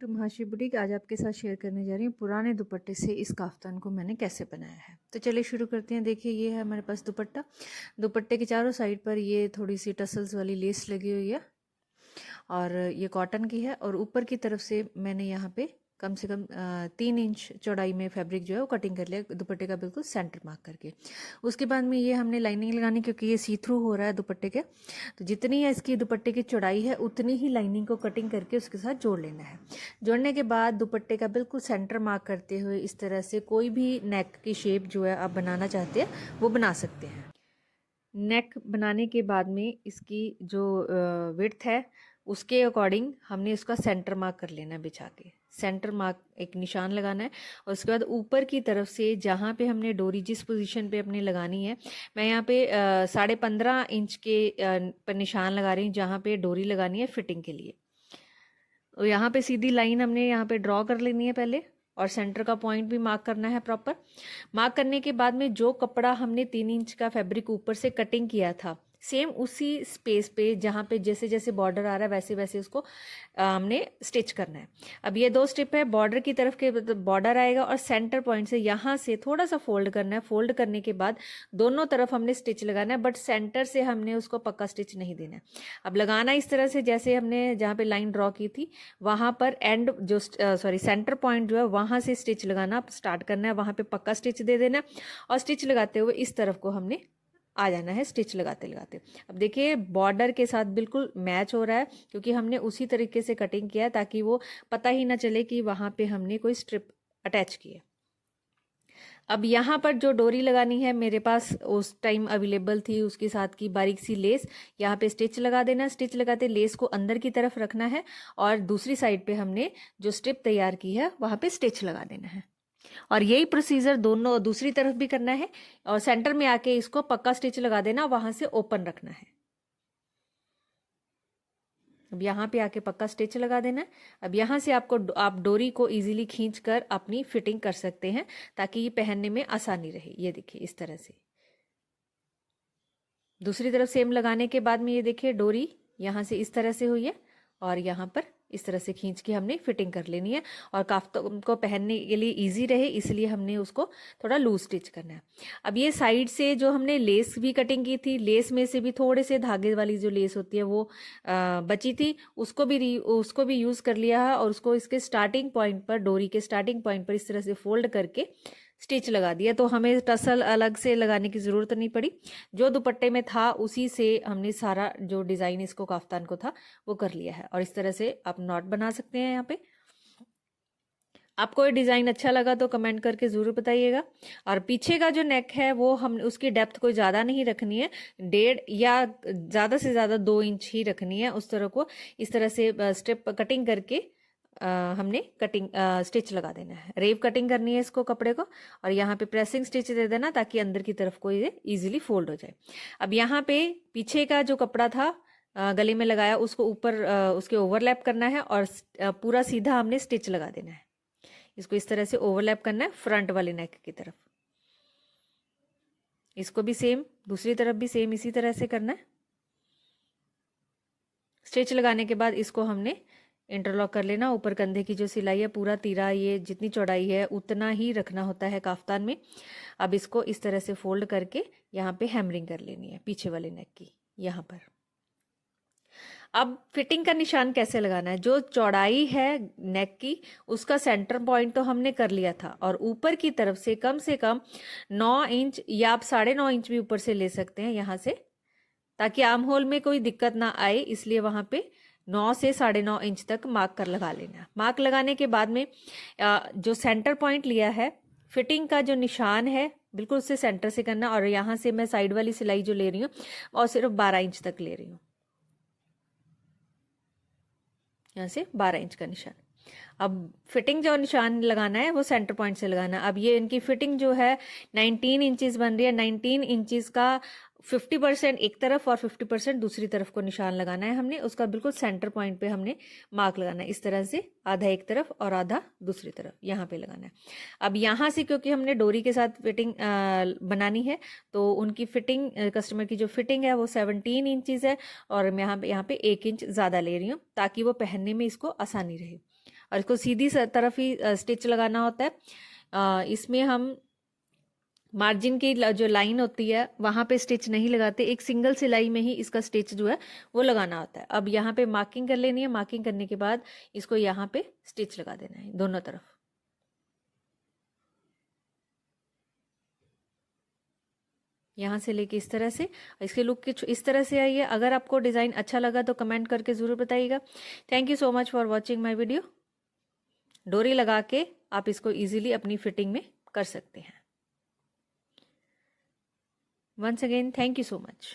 To महाशी boutique. आज आपके साथ शेयर करने जा रही हूँ पुराने दुपट्टे से इस काफ्तान को मैंने कैसे बनाया है। तो चलिए शुरू करते हैं। देखिए ये है हमारे पास दुपट्टा। दुपट्टे के चारों साइड पर ये थोड़ी सी टसल्स वाली लेस लगी हुई है और ये कॉटन की है। और ऊपर की तरफ से मैंने यहाँ पे कम से कम 3 इंच चौड़ाई में फैब्रिक जो है वो कटिंग कर लिया दुपट्टे का बिल्कुल सेंटर मार्क करके। उसके बाद में ये हमने लाइनिंग लगानी, क्योंकि ये सी थ्रू हो रहा है दुपट्टे के, तो जितनी है इसकी दुपट्टे की चौड़ाई है उतनी ही लाइनिंग को कटिंग करके उसके साथ जोड़ लेना है। जोड़ने के बाद दुपट्टे का बिल्कुल सेंटर मार्क करते हुए इस तरह से कोई भी नेक की शेप जो है आप बनाना चाहते हैं वो बना सकते हैं। नेक बनाने के बाद में इसकी जो विड्थ है उसके अकॉर्डिंग हमने इसका सेंटर मार्क कर लेना है। बिछा के सेंटर मार्क एक निशान लगाना है और उसके बाद ऊपर की तरफ से जहाँ पे हमने डोरी जिस पोजीशन पे अपने लगानी है, मैं यहाँ पे 15.5 इंच के पर निशान लगा रही हूँ जहाँ पे डोरी लगानी है फिटिंग के लिए। और यहाँ पे सीधी लाइन हमने यहाँ पे ड्रॉ कर लेनी है पहले, और सेंटर का पॉइंट भी मार्क करना है प्रॉपर। मार्क करने के बाद में जो कपड़ा हमने 3 इंच का फैब्रिक ऊपर से कटिंग किया था, सेम उसी स्पेस पे जहाँ पे जैसे जैसे बॉर्डर आ रहा है वैसे वैसे उसको हमने स्टिच करना है। अब ये 2 स्टेप है। बॉर्डर की तरफ के बॉर्डर आएगा और सेंटर पॉइंट से यहाँ से थोड़ा सा फोल्ड करना है। फोल्ड करने के बाद दोनों तरफ हमने स्टिच लगाना है, बट सेंटर से हमने उसको पक्का स्टिच नहीं देना है। अब लगाना इस तरह से जैसे हमने जहाँ पे लाइन ड्रॉ की थी वहाँ पर एंड जो सेंटर पॉइंट जो है वहाँ से स्टिच लगाना स्टार्ट करना है, वहाँ पे पक्का स्टिच दे देना है और स्टिच लगाते हुए इस तरफ को हमने आ जाना है स्टिच लगाते लगाते। अब देखिए बॉर्डर के साथ बिल्कुल मैच हो रहा है, क्योंकि हमने उसी तरीके से कटिंग किया है ताकि वो पता ही ना चले कि वहाँ पे हमने कोई स्ट्रिप अटैच की है। अब यहाँ पर जो डोरी लगानी है मेरे पास उस टाइम अवेलेबल थी, उसके साथ की बारीक सी लेस, यहाँ पे स्टिच लगा देना। स्टिच लगाते लेस को अंदर की तरफ रखना है और दूसरी साइड पे हमने जो स्ट्रिप तैयार की है वहाँ पे स्टिच लगा देना है। और यही प्रोसीजर दोनों दूसरी तरफ भी करना है और सेंटर में आके इसको पक्का स्टिच लगा देना, वहां से ओपन रखना है। अब यहाँ पे आके पक्का स्टिच लगा देना है। अब यहाँ से आप डोरी को इजीली खींचकर अपनी फिटिंग कर सकते हैं ताकि ये पहनने में आसानी रहे। ये देखिए इस तरह से दूसरी तरफ सेम लगाने के बाद में ये देखिए डोरी यहाँ से इस तरह से हुई है और यहाँ पर इस तरह से खींच के हमने फिटिंग कर लेनी है। और काफ्तान को पहनने के लिए इजी रहे इसलिए हमने उसको थोड़ा लूज स्टिच करना है। अब ये साइड से जो हमने लेस भी कटिंग की थी, लेस में से भी थोड़े से धागे वाली जो लेस होती है वो बची थी, उसको भी यूज़ कर लिया है और उसको इसके स्टार्टिंग पॉइंट पर, डोरी के स्टार्टिंग पॉइंट पर इस तरह से फोल्ड करके स्टिच लगा दिया। तो हमें टसल अलग से लगाने की ज़रूरत नहीं पड़ी, जो दुपट्टे में था उसी से हमने सारा जो डिज़ाइन इसको काफ्तान को था वो कर लिया है। और इस तरह से आप नॉट बना सकते हैं। यहाँ पे आपको ये डिज़ाइन अच्छा लगा तो कमेंट करके ज़रूर बताइएगा। और पीछे का जो नेक है वो हम उसकी डेप्थ कोई ज़्यादा नहीं रखनी है, 1.5 या ज़्यादा से ज़्यादा 2 इंच ही रखनी है। उस तरह को इस तरह से स्ट्रिप कटिंग करके हमने स्टिच लगा देना है। रेव कटिंग करनी है इसको कपड़े को और यहाँ पे प्रेसिंग स्टिच दे देना ताकि अंदर की तरफ को ये इजीली फोल्ड हो जाए। अब यहाँ पे पीछे का जो कपड़ा था गले में लगाया उसको ऊपर उसके ओवरलैप करना है और पूरा सीधा हमने स्टिच लगा देना है। इसको इस तरह से ओवरलैप करना है फ्रंट वाले नेक की तरफ। इसको भी सेम, दूसरी तरफ भी सेम इसी तरह से करना है। स्टिच लगाने के बाद इसको हमने इंटरलॉक कर लेना। ऊपर कंधे की जो सिलाई है पूरा तीरा ये जितनी चौड़ाई है उतना ही रखना होता है काफ्तान में। अब इसको इस तरह से फोल्ड करके यहाँ पे हैमरिंग कर लेनी है पीछे वाले नेक की यहाँ पर। अब फिटिंग का निशान कैसे लगाना है, जो चौड़ाई है नेक की उसका सेंटर पॉइंट तो हमने कर लिया था और ऊपर की तरफ से कम 9 इंच या आप 9.5 इंच भी ऊपर से ले सकते हैं यहाँ से, ताकि आर्म होल में कोई दिक्कत ना आए, इसलिए वहाँ पे 9 से 9.5 इंच तक मार्क कर लगा लेना। मार्क लगाने के बाद में जो सेंटर पॉइंट लिया है फिटिंग का जो निशान है बिल्कुल उससे सेंटर से करना। और यहाँ से मैं साइड वाली सिलाई जो ले रही हूँ और सिर्फ 12 इंच तक ले रही हूँ, यहाँ से 12 इंच का निशान। अब फिटिंग जो निशान लगाना है वो सेंटर पॉइंट से लगाना है। अब ये इनकी फिटिंग जो है 19 इंचेस बन रही है। 19 इंचेस का 50% एक तरफ और 50% दूसरी तरफ को निशान लगाना है हमने। उसका बिल्कुल सेंटर पॉइंट पे हमने मार्क लगाना है, इस तरह से आधा एक तरफ और आधा दूसरी तरफ यहाँ पे लगाना है। अब यहाँ से क्योंकि हमने डोरी के साथ फिटिंग बनानी है तो उनकी फिटिंग, कस्टमर की जो फिटिंग है वो 17 इंचेस है और मैं यहाँ पे 1 इंच ज़्यादा ले रही हूँ ताकि वो पहनने में इसको आसानी रहे। और इसको सीधी तरफ ही स्टिच लगाना होता है। इसमें हम मार्जिन की जो लाइन होती है वहाँ पे स्टिच नहीं लगाते, एक सिंगल सिलाई में ही इसका स्टिच जो है वो लगाना होता है। अब यहाँ पे मार्किंग कर लेनी है, मार्किंग करने के बाद इसको यहाँ पे स्टिच लगा देना है दोनों तरफ। यहाँ से लेके इस तरह से, इसके लुक की इस तरह से आई है। अगर आपको डिज़ाइन अच्छा लगा तो कमेंट करके ज़रूर बताइएगा। Thank you so much for watching my video. डोरी लगा के आप इसको ईजिली अपनी फिटिंग में कर सकते हैं। Once again, thank you so much.